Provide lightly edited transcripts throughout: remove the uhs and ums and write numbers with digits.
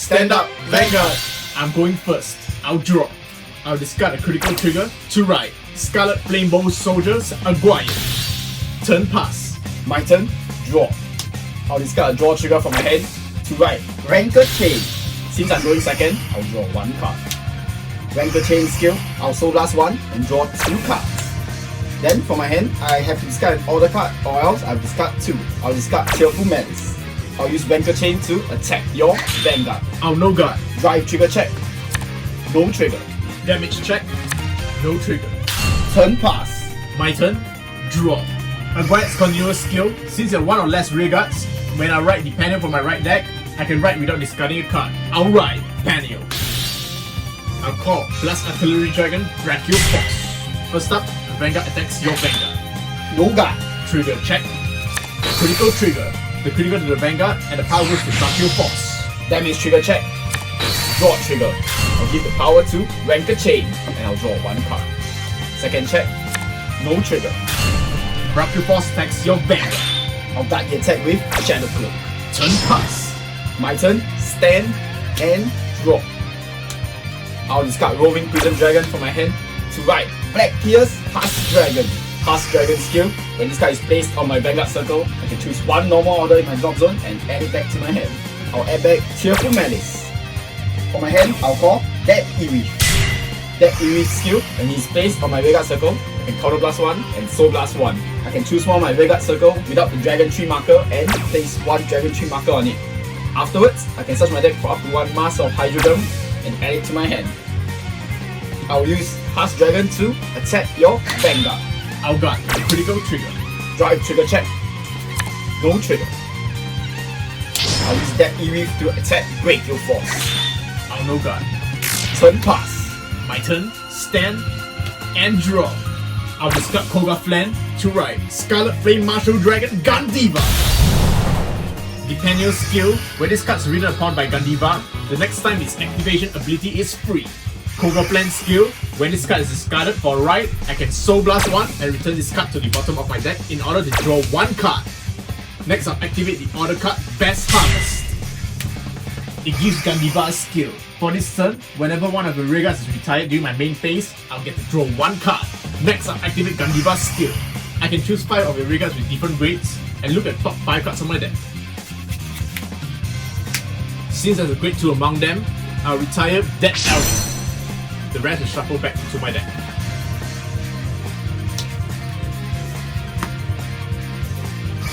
Stand up, Vanguard! I'm going first. I'll draw. I'll discard a critical trigger to right. Scarlet Flame Bow Soldiers, Aguirre. Turn pass. My turn, draw. I'll discard a draw trigger from my hand to right. Rancor Chain. Since I'm going second, I'll draw one card. Rancor Chain skill, I'll Soul Blast one and draw two cards. Then for my hand, I have to discard an order card or else I'll discard two. I'll discard Tearful Malice. I'll use Rancor Chain to attack your Vanguard. I'll no guard. Drive trigger check. No trigger. Damage check. No trigger. Turn pass. My turn. Draw. Aguirre's continuous skill. Since there are one or less rear guards, when I write the panel from my right deck, I can write without discarding a card. I'll write panel. I'll call plus Artillery Dragon, Brachio Force. First up, the Vanguard attacks your Vanguard. No guard. Trigger check. Critical trigger. The critical to the Vanguard and the power goes to Brachio Force. Damage trigger check. Draw trigger. I'll give the power to Rancor Chain and I'll draw one card. Second check. No trigger. Brachio Force attacks your Vanguard. I'll guard the attack with Shadow Cloak. Turn pass. My turn. Stand and draw. I'll discard Roving Prison Dragon from my hand to right. Black Pierce Husk Dragon. Husk Dragon skill. When this card is placed on my Vanguard circle, I can choose one normal order in my drop zone and add it back to my hand. I'll add back Tearful Malice. For my hand, I'll call Dead Ereef. Dead Ereef skill. When he's placed on my Vanguard circle, I can Counter Blast 1 and Soul Blast 1. I can choose one of my Vanguard circle without the Dragon Tree marker and place one Dragon Tree marker on it. Afterwards, I can search my deck for up to one Master of Hydrodome and add it to my hand. I'll use Husk Dragon to attack your Vanguard. I'll guard the critical trigger. Drive trigger check. No trigger. I'll use Dead Ereef to attack Brachio Force. I'll no guard. Turn pass. My turn. Stand and draw. I'll discard Koga Flan to right. Scarlet Flame Martial Dragon, Gandeeva. Depending skill. When this card is written upon by Gandeeva, the next time its activation ability is free. Koga Plan skill. When this card is discarded for right, I can Soul Blast 1 and return this card to the bottom of my deck in order to draw one card. Next, I'll activate the order card Best Harvest. It gives Gandeeva a skill. For this turn, whenever one of the rear guards is retired during my main phase, I'll get to draw one card. Next, I'll activate Gandeeva's skill. I can choose 5 of the rear guards with different grades and look at top 5 cards on my deck. Since there's a grade 2 among them, I'll retire Dead Elder. The rest is shuffled back to my deck.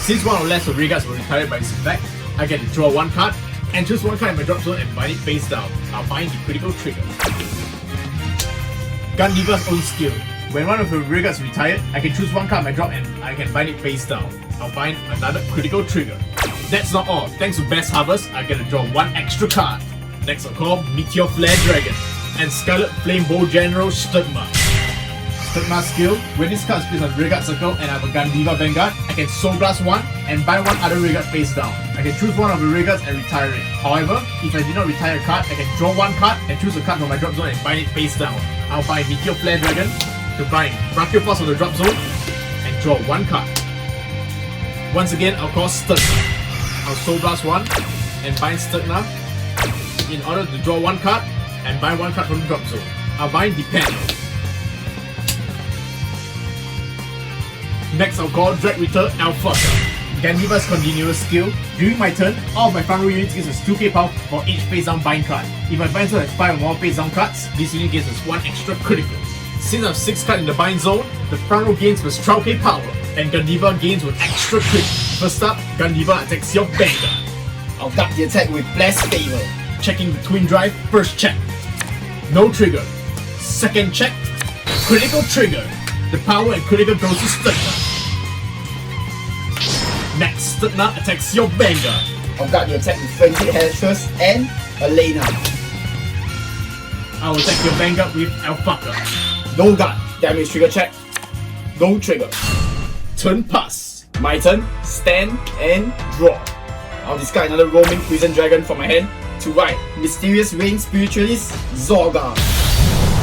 Since one or less of rear guards were retired by this effect, I get to draw one card and choose one card in my drop zone and bind it face down. I'll bind the critical trigger. Gandeeva's own skill. When one of the rear guards is retired, I can choose one card in my drop and I can bind it face down. I'll bind another critical trigger. That's not all. Thanks to Best Harvest, I get to draw one extra card. Next I'll call Meteor Flare Dragon and Scarlet Flame Bow General Stoicheia. Stoicheia skill. When this card is placed on rear guard circle and I have a Gandeeva Vanguard, I can Soul Blast 1 and bind one other rear guard face down. I can choose one of the rear guards and retire it. However, if I did not retire a card, I can draw one card and choose a card from my drop zone and bind it face down. I'll bind Meteor Flare Dragon to bind Brachio Force on the drop zone and draw one card. Once again, I'll call Stoicheia. I'll Soul Blast 1 and bind Stoicheia in order to draw one card and bind one card from the drop zone. I'll bind the panel. Next, I'll call Drag Ritter Alpha. Gandeeva's continuous skill. During my turn, all of my front row units gives us 2k power for each face down bind card. If my bind zone has 5 or more face down cards, this unit gives us 1 extra critical. Since I have 6 cards in the bind zone, the front row gains plus 12k power and Gandeeva gains 1 extra crit. First up, Gandeeva attacks your Vanguard. I'll duck the attack with Blessed Favor. Checking the twin drive, first check. No trigger. Second check. Critical trigger. The power and critical goes to Stoicheia. Next, Stoicheia attacks your Vanguard. I'll guard the attack with Frenzied Headstress and Elena. I will attack your Vanguard with Alpaca. No guard. Damage trigger check. No trigger. Turn pass. My turn. Stand and draw. I'll discard another Roaming Prison Dragon from my hand to right. Mysterious Rain Spiritualist Zorga.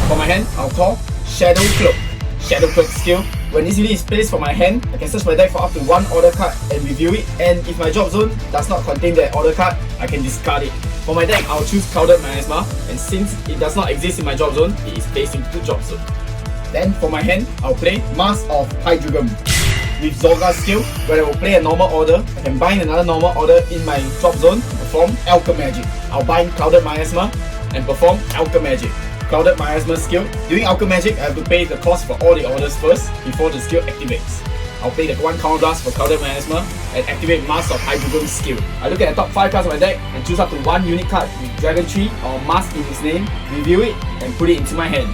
For my hand, I'll call Shadow Cloak. Shadow Cloak skill. When this unit is placed for my hand, I can search my deck for up to 1 order card and review it, and if my drop zone does not contain that order card, I can discard it. For my deck, I'll choose Clouded Miasma, and since it does not exist in my drop zone, it is placed into the drop zone. Then for my hand, I'll play Mask of Hydreigon. With Zorga skill, when I will play a normal order, I can bind another normal order in my drop zone to perform Alchemy Magic. I'll bind Clouded Miasma and perform Alchemy Magic. Clouded Miasma skill. During Alchemy Magic, I have to pay the cost for all the orders first before the skill activates. I'll play the 1 Counter Blast for Clouded Miasma and activate Mask of Hydreigon skill. I look at the top 5 cards of my deck and choose up to 1 unique card with Dragon Tree or Mask in its name, review it and put it into my hand.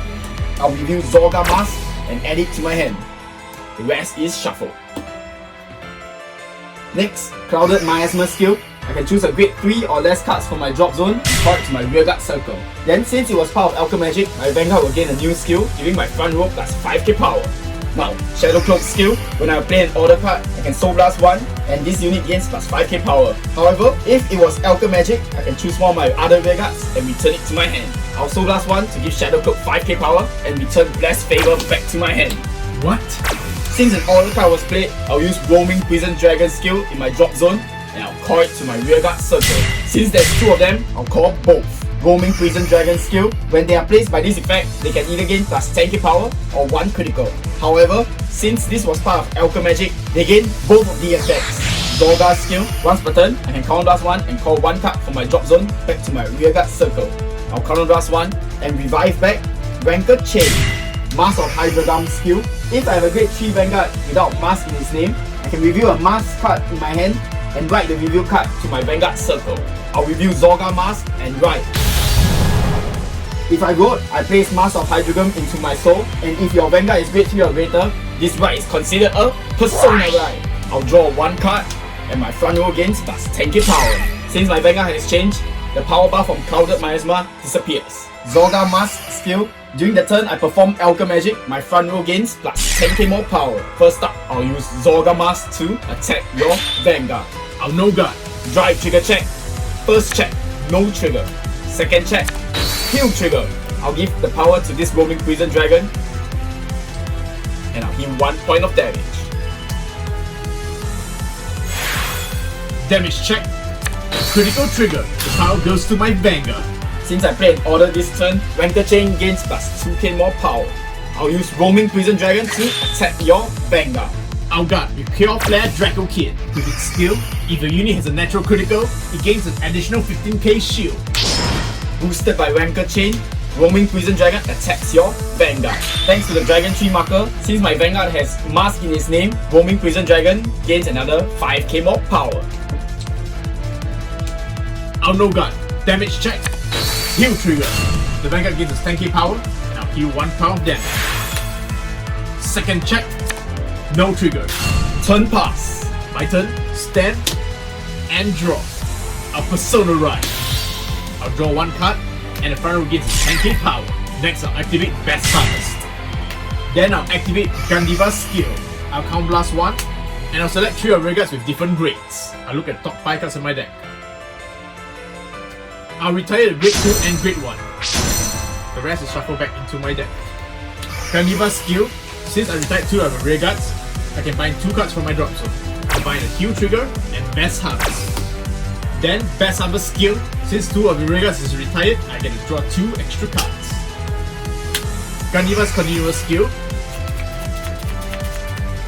I'll review Zorga Masques and add it to my hand. The rest is shuffle. Next, Clouded Miasma skill. I can choose a grade 3 or less cards from my drop zone and call it to my rearguard circle. Then since it was part of Alchemy Magic, my Vanguard will gain a new skill, giving my front row plus 5k power. Now, Shadow Cloak skill. When I play an order card, I can Soul Blast 1 and this unit gains plus 5k power. However, if it was Alchemy Magic, I can choose one of my other rearguards and return it to my hand. I'll Soul Blast 1 to give Shadow Cloak 5k power and return Blessed Favor back to my hand. What? Since an order card was played, I'll use Roaming Prison Dragon skill in my drop zone and I'll call it to my rearguard circle. Since there's 2 of them, I'll call both. Roaming Prison Dragon skill. When they are placed by this effect, they can either gain plus 10k power or 1 critical. However, since this was part of Alchemy Magic, they gain both of the effects. Zorga skill. Once per turn, I can Counter Blast 1 and call 1 card from my drop zone back to my rearguard circle. I'll Counter Blast 1 and revive back Vanguard Chain. Mask of Hydreigon skill. If I have a grade 3 Vanguard without Mask in its name, I can review a Mask card in my hand and write the review card to my Vanguard circle. I'll review Zorga Masques and write. If I wrote, I place Mask of Hydreigon into my soul, and if your Vanguard is grade 3 or greater, this write is considered a Persona write. I'll draw 1 card and my front row gains plus 10k power. Since my Vanguard has changed, the power bar from Clouded Miasma disappears. Zorga Masques skill. During the turn I perform Alchemy Magic, my front row gains plus 10k more power. First up, I'll use Zorga Masques to attack your Vanguard. I'll no guard. Drive trigger check. First check, no trigger. Second check, heal trigger. I'll give the power to this Roaming Prison Dragon and I'll heal 1 point of damage. Damage check. Critical trigger. The power goes to my Vanguard. Since I played an order this turn, Vanguard Chain gains plus 2k more power. I'll use Roaming Prison Dragon to attack your Vanguard. I'll guard with Pure Flare Draco Kid. With its skill, if the unit has a natural critical, it gains an additional 15k shield. Boosted by Vanguard Chain, Roaming Prison Dragon attacks your Vanguard. Thanks to the Dragon Tree marker, since my Vanguard has Mask in its name, Roaming Prison Dragon gains another 5k more power. I'll no guard. Damage check. Heal trigger. The Vanguard gains its 10k power and I'll heal 1 pound of damage. Second check. No trigger. Turn pass. My turn. Stand and draw. I'll Persona Ride. I'll draw 1 card and the front row gains its 10k power. Next I'll activate Best Harvest. Then I'll activate Gandeeva's skill. I'll Counter Blast 1 and I'll select 3 of rearguards with different grades. I'll look at the top 5 cards in my deck. I'll retire the grade 2 and grade 1. The rest is shuffled back into my deck. Gandeeva's skill. Since I retired 2 of the rearguards, I can bind 2 cards from my drop zone. I'll bind a Heal trigger and Best Harvest. Then Best Harvest skill. Since 2 of the rearguards is retired, I get to draw 2 extra cards. Gandeeva's continuous skill.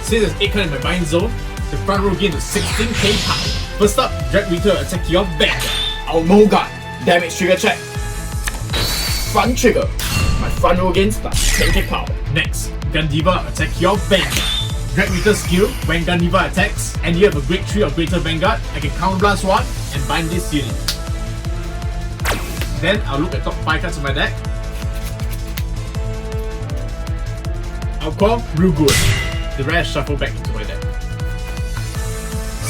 Since there's 8 cards in my bind zone, the front row gains a 16k power. First up, Drag Reater attack your Vanguard. I'll no guard. Damage trigger check. Front trigger. My front row gains plus 10k power. Next, Gandeeva attack your Vanguard. Drag Reater skill. When Gandeeva attacks and you have a grade 3 or greater Vanguard, I can Counter Blast 1 and bind this unit. Then I'll look at top 5 cards of my deck. I'll call Rugun. The rest shuffle back into my deck.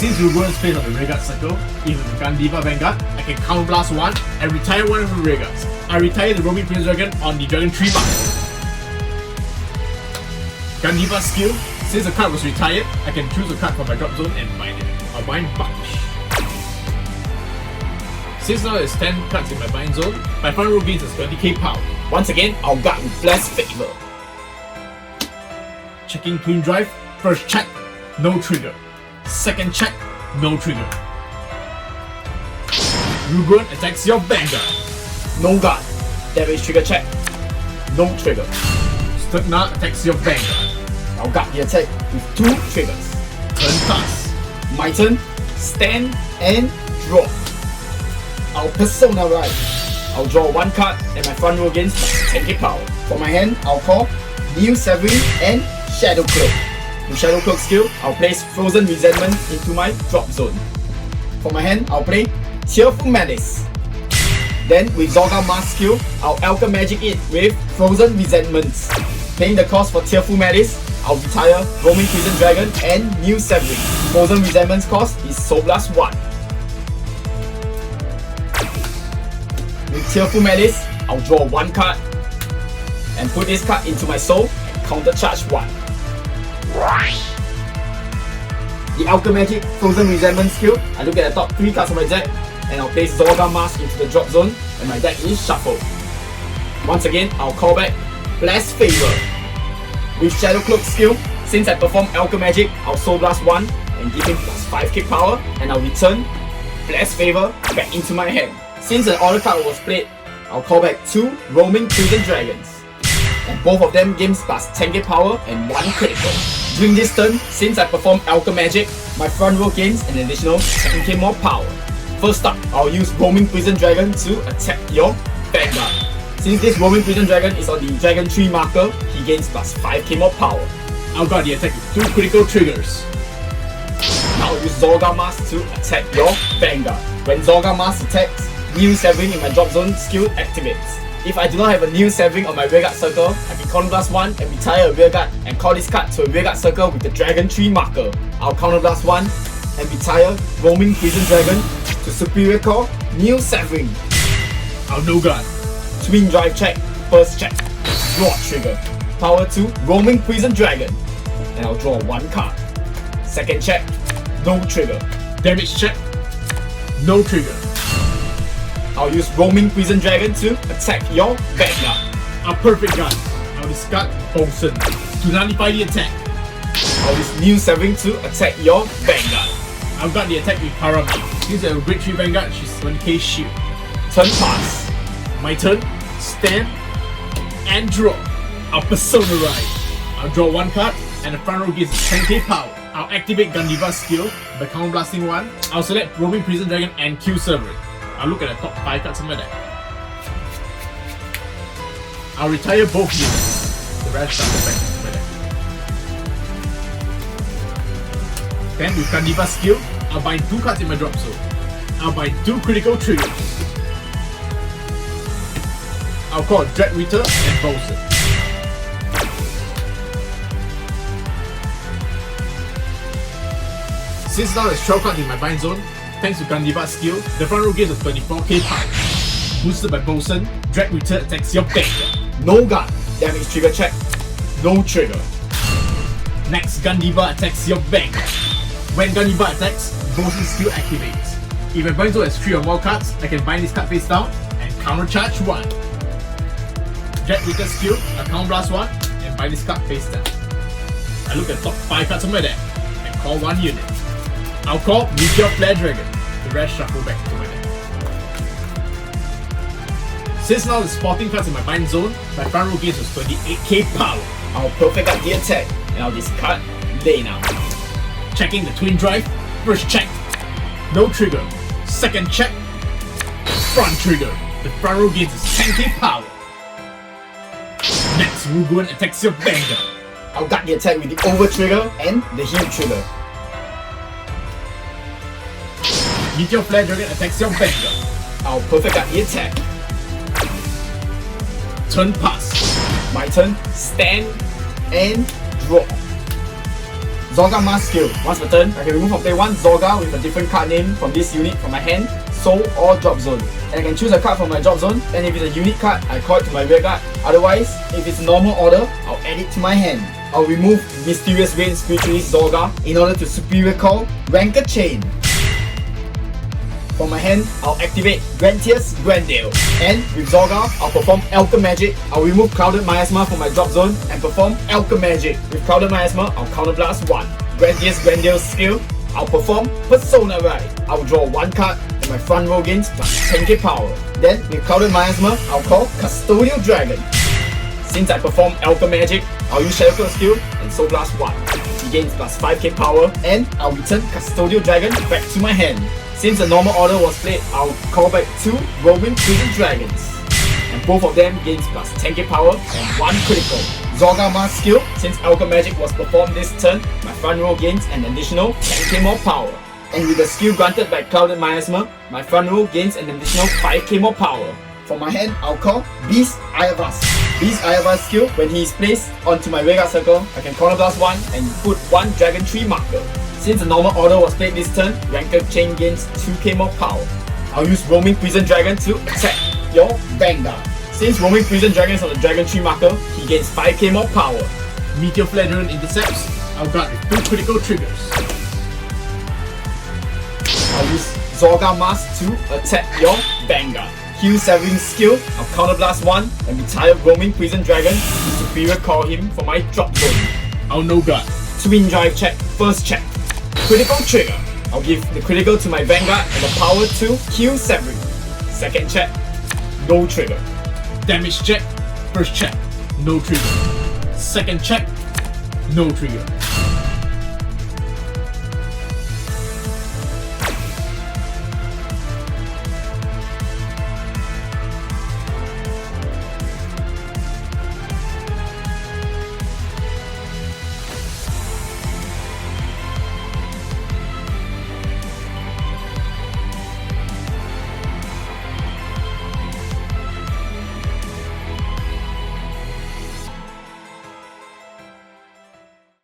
Since Rugun is placed on the rearguard circle, if it's a Gandeeva Vanguard, I can Counter Blast 1 and retire 1 of the rearguards. I retire the Roaming Prince Dragon on the Dragon Tree mark. Gandeeva's skill. Since the card was retired, I can choose a card from my drop zone and bind it. I'll bind Bunch. Since now there's 10 cards in my bind zone, my front row gains is 20k power. Once again, I'll guard with Blessed Favor. Checking Twin Drive. First check, no trigger. Second check, no trigger. Rugun attacks your Vanguard. No guard. Damage trigger check. No trigger. Stoicheia attacks your Vanguard. I'll guard the attack with 2 triggers. Turn pass. My turn. Stand and draw. I'll Persona Ride. I'll draw 1 card and my front row gains 10k power. For my hand, I'll call New Severing and Shadow Cloak. With Shadow Cloak skill, I'll place Frozen Resentment into my drop zone. For my hand, I'll play Tearful Malice. Then with Zorga Masques skill, I'll Alchemagic it with Frozen Resentments. Paying the cost for Tearful Malice, I'll retire Roaming Prison Dragon and New Severing. Frozen Resentments cost is Soul Blast 1. With Tearful Malice, I'll draw 1 card and put this card into my soul and counter charge 1. The Alchemagic Frozen Resentment skill, I look at the top 3 cards of my deck and I'll place Zorga Masques into the drop zone and my deck is shuffled. Once again, I'll call back Blast Favor. With Shadow Cloak skill, since I perform Alchemagic, I'll Soul Blast 1 and give him plus 5k power and I'll return Blast Favor back into my hand. Since an order card was played, I'll call back 2 Roaming Prison Dragons. And both of them gains plus 10k power and 1 critical. During this turn, since I perform Alchemagic, my front row gains an additional 10k more power. First up, I'll use Roaming Prison Dragon to attack your Vanguard. Since this Roaming Prison Dragon is on the Dragon Tree marker, he gains plus 5k more power. I'll guard the attack with 2 critical triggers. Now I'll use Zorga Masques to attack your Vanguard. When Zorga Masques attacks, New Severing in my drop zone skill activates. If I do not have a New Severing on my rearguard circle, I can counterblast 1 and retire a rearguard and call this card to a rearguard circle with the Dragon Tree marker. I'll counterblast 1 and retire Roaming Prison Dragon to Superior Call New Severing. I'll no guard. Twin Drive check, first check, draw trigger, power 2 Roaming Prison Dragon, and I'll draw 1 card. Second check, no trigger. Damage check. No trigger. I'll use Roaming Prison Dragon to attack your Vanguard. A perfect guard. I'll discard Bosun to nullify the attack. I'll use New Severing to attack your Vanguard. I'll guard the attack with Parami. Since I have a Great Tree Vanguard, she's 20k shield. Turn pass. My turn. Stand and draw. I'll Persona Ride. I'll draw 1 card and the front row gives 10k power. I'll activate Gandeeva's skill by counterblasting 1. I'll select Roaming Prison Dragon and Q Server. I'll look at the top 5 cards in my deck. I'll retire both units. The rest are back to my deck. Then with Gandeeva's skill, I'll bind 2 cards in my drop zone. I'll bind 2 critical triggers. I'll call Dread Ritter and Bosun. Since now there's 12 cards in my bind zone, thanks to Gandeeva's skill, the front row gives a 24k power. Boosted by Bosun, Dread Ritter attacks your Vanguard. No guard. Damage trigger check. No trigger. Next, Gandeeva attacks your Vanguard. When Gandeeva attacks, Bosun's skill activates. If my bind zone has 3 or more cards, I can bind this card face down and countercharge 1. Dread Ritter skill, I counterblast 1 and bind this card face down. I look at the top 5 cards on my deck and call 1 unit. I'll call Meteor Flare Dragon. The rest shuffle back to my deck. Since now there's 14 cards in my bind zone, my front row gains was 28k power. I'll perfect up the attack and I'll discard Lena. Checking the Twin Drive. First check. No trigger. Second check. Front trigger. The front row gains is 10k power. Next, Rugun attacks your Vanguard. I'll guard the attack with the over trigger and the heal trigger. Meteor Flare Dragon attacks your Vanguard. I'll perfect up the attack. Turn pass. My turn, stand and draw. Zorga Masques skill. Once per turn, I can remove or play 1 Zorga with a different card name from this unit from my hand, soul or drop zone. And I can choose a card from my drop zone, and if it's a unique card, I call it to my rearguard. Otherwise, if it's normal order, I'll add it to my hand. I'll remove Mysterious Rain Spiritualist Zorga in order to superior call Rancor Chain. For my hand, I'll activate Grantius Grandale. And with Zorga, I'll perform Alchemagic. I'll remove Clouded Miasma from my drop zone and perform Alchemagic. With Clouded Miasma, I'll counterblast 1. Grantius Grandale's skill, I'll perform Persona Ride. I'll draw 1 card and my front row gains plus 10k power. Then with Clouded Miasma, I'll call Custodial Dragon. Since I perform Alpha Magic, I'll use Shadow Clone skill and Soul Blast 1. He gains plus 5k power and I'll return Custodial Dragon back to my hand. Since the normal order was played, I'll call back 2 Roaming Prison Dragons. And both of them gains plus 10k power and 1 critical. Zorga Masques skill, since Alpha Magic was performed this turn, my front row gains an additional 10k more power. And with the skill granted by Clouded Miasma, my front row gains an additional 5k more power. For my hand, I'll call Beast Ayavas. Beast Ayavas skill, when he is placed onto my Vanguard circle, I can Corner Blast 1 and put 1 Dragon Tree marker. Since the normal order was played this turn, Ranked Chain gains 2k more power. I'll use Roaming Prison Dragon to attack your Vanguard. Since Roaming Prison Dragon is on the Dragon Tree marker, he gains 5k more power. Meteor Flare Dragon intercepts. I'll guard with 2 critical triggers. I'll use Zorga Masques to attack your Vanguard. Heal Severing skill, I'll Counter Blast 1 and retire Roaming Prison Dragon to Superior Call him for my drop zone. I'll no guard. Twin Drive check, first check. Critical trigger, I'll give the critical to my Vanguard and the power to Heal Severing. Second check, no trigger. Damage check. First check. No trigger. Second check. No trigger.